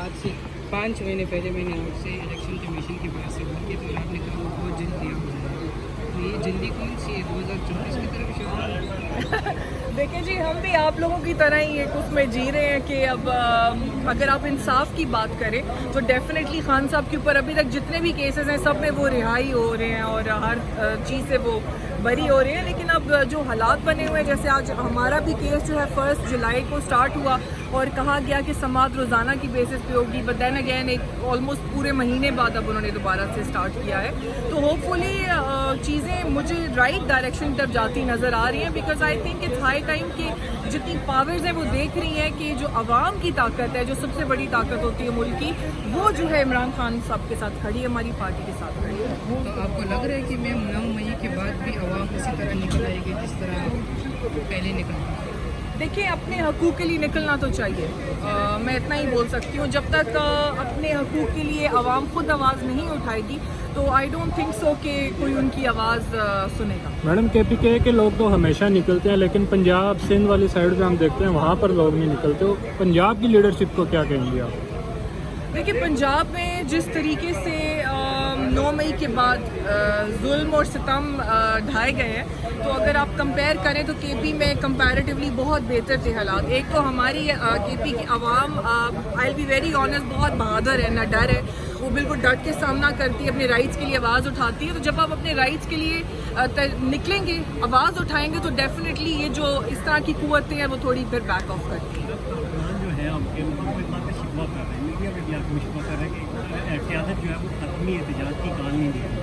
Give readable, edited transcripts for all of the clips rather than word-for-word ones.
आज से 5 महीने पहले मैंने आपसे इलेक्शन कमीशन की बात से बात की तो आपने कहा वो बहुत जल्द दिया हो जाएगा। तो ये जल्दी कौन सी है, 2024 की तरफ शुरू? देखिए जी, हम भी आप लोगों की तरह ही एक उसमें जी रहे हैं कि अब अगर आप इंसाफ की बात करें तो डेफिनेटली खान साहब के ऊपर अभी तक जितने भी केसेस हैं सब में वो रिहाई हो रहे हैं और हर चीज़ से वो बरी हो रहे हैं। लेकिन अब जो हालात बने हुए हैं, जैसे आज हमारा भी केस जो है 1 जुलाई को स्टार्ट हुआ और कहा गया कि समाअत रोज़ाना की बेसिस पे होगी, बट देन अगेन एक ऑलमोस्ट पूरे महीने बाद अब उन्होंने दोबारा से स्टार्ट किया है। तो होपफुली चीज़ें मुझे राइट डायरेक्शन की तरफ जाती नज़र आ रही हैं, because I think it's high time कि जितनी पावर्स हैं वो देख रही हैं कि जो आवाम की ताकत है, जो सबसे बड़ी ताकत होती है मुल्क की, वो जो है इमरान खान साहब के साथ खड़ी है, हमारी पार्टी के साथ खड़ी है। तो आपको लग रहा है कि मैम 9 मई के बाद भी आवाम उसी तरह निकल आएगी जिस तरह पहले निकल? देखिए, अपने हकूक़ के लिए निकलना तो चाहिए, मैं इतना ही बोल सकती हूँ। जब तक अपने हकूक़ के लिए आवाम खुद आवाज़ नहीं उठाएगी तो आई डोंट थिंक सो कि कोई उनकी आवाज़ सुनेगा। मैडम, KPK के लोग तो हमेशा निकलते हैं, लेकिन पंजाब सिंध वाली साइड पे हम देखते हैं वहाँ पर लोग नहीं निकलते। तो पंजाब की लीडरशिप को क्या कहेंगे आप? देखिए, पंजाब में जिस तरीके से 9 मई के बाद जुल्म और सितम ढाए गए हैं, तो अगर आप कंपेयर करें तो KP में कंपैरेटिवली बहुत बेहतर थे हालात। एक तो हमारी KP की आवाम, I will be very honest, बहुत बहादुर है, ना डर है, वो बिल्कुल डट के सामना करती है, अपने राइट्स के लिए आवाज़ उठाती है। तो जब आप अपने राइट्स के लिए निकलेंगे, आवाज़ उठाएंगे, तो डेफिनेटली ये जो इस तरह की कुव्वतें हैं वो थोड़ी फिर बैक ऑफ करती हैं। जो है आपके मतलब इस बात पे शिकवा कर रहे हैं, मीडिया में भी आपको शिकवा कर रहे हैं कि क़यादत जो है वो खत्मी एहतजाज की कान नहीं दे रही,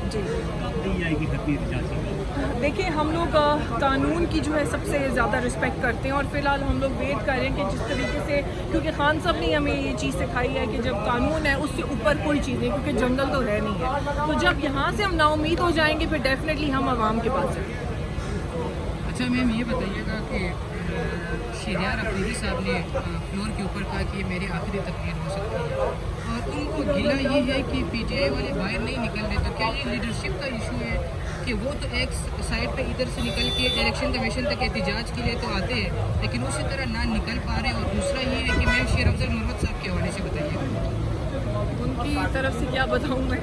कब दी जाएगी खत्मी एहतजाज की? देखिए, हम लोग कानून की जो है सबसे ज़्यादा रिस्पेक्ट करते हैं और फिलहाल हम लोग वेट कर रहे हैं कि जिस तरीके से, क्योंकि खान साहब ने हमें ये चीज़ सिखाई है कि जब कानून है उससे ऊपर कोई चीज़ नहीं, क्योंकि जंगल तो है नहीं है। तो जब यहाँ से हम नाउम्मीद हो जाएंगे फिर डेफिनेटली हम आवाम के पास जाएंगे। अच्छा मैम, ये बताइएगा कि शहरियार अफरीदी साहब ने फ्लोर के ऊपर कहा कि ये मेरी आखिरी तकरीर हो सकती है और उनको गिला ये है कि PTI वाले बाहर नहीं निकल रहे। तो क्या ये लीडरशिप का इशू है कि वो तो एक साइड पे इधर से निकल के इलेक्शन कमीशन तक एहतजाज के लिए तो आते हैं लेकिन उसी तरह ना निकल पा रहे? और दूसरा ये है कि मैम शेर अफजल मोहम्मद साहब के हवाले से बताइए, उनकी तरफ से क्या बताऊँ मैं?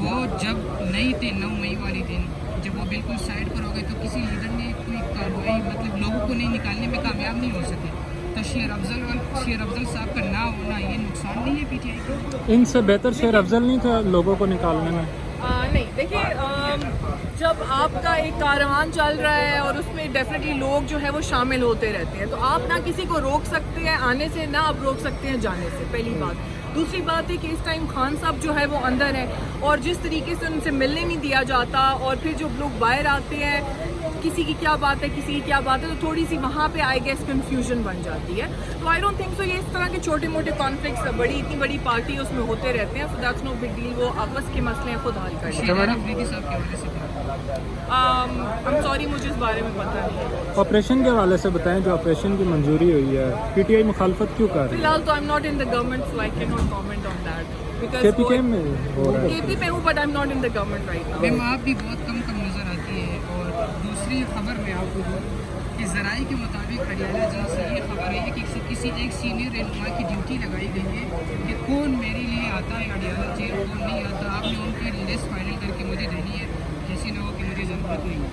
वो जब नहीं थे 9 मई वाले दिन, जब वो बिल्कुल साइड पर हो गए तो किसी लीडर ने कोई कार्रवाई, मतलब लोगों को नहीं निकालने में कामयाब नहीं हो सके। तो शेर अफजल साहब का ना होना ये नुकसान नहीं है PTI को? इनसे बेहतर शेर अफजल नहीं था लोगों को निकालने में? नहीं, देखिए, जब आपका एक कारवान चल रहा है और उसमें डेफिनेटली लोग जो है वो शामिल होते रहते हैं, तो आप ना किसी को रोक सकते हैं आने से, ना आप रोक सकते हैं जाने से, पहली बात। दूसरी बात है कि इस टाइम खान साहब जो है वो अंदर है और जिस तरीके से उनसे मिलने नहीं दिया जाता और फिर जो लोग बाहर आते हैं, किसी की क्या बात है, किसी की क्या बात है, तो थोड़ी सी वहाँ पे आई गेस कंफ्यूजन बन जाती है। तो आई डोंट थिंक सो ये इस तरह के छोटे मोटे कॉन्फ्लिक्ट्स इतनी बड़ी पार्टी उसमें होते रहते हैं, so that's no big deal, वो आपस के मसले हैं, खुद हल कर लेंगे। अफरीदी साहब के हवाले से आई एम सॉरी, मुझे इस बारे में पता नहीं है। ऑपरेशन के हवाले से बताएं, जो ऑपरेशन की मंजूरी हुई है, PTI मुखालफत क्यों कर रही है? फिलहाल तो I am not in the government, so I can not comment on that, because KPK में KP में हूँ but I am not in the government right now. Ma'am, आप भी बहुत कम नज़र आती है। और दूसरी खबर में आपको दूँ कि ज़राए के मुताबिक हरियाणा जहाँ से ये खबर है कि किसी एक सीनियर रहनुमा की ड्यूटी लगाई गई है कि कौन मेरे लिए आता है हरियाणा जेल, कौन नहीं आता। आपने उनकी लिस्ट फाइनल करके मुझे देनी है, जैसे ना हो कि मुझे ज़रूरत नहीं है।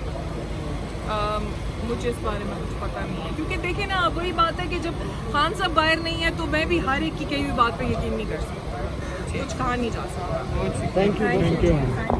मुझे इस बारे में कुछ पता नहीं है, क्योंकि देखिए ना, वही बात है कि जब खान साहब बाहर नहीं है तो मैं भी हर एक की कई भी बात पे यकीन नहीं कर सकता, कुछ कहा नहीं जा सकता। Thank you.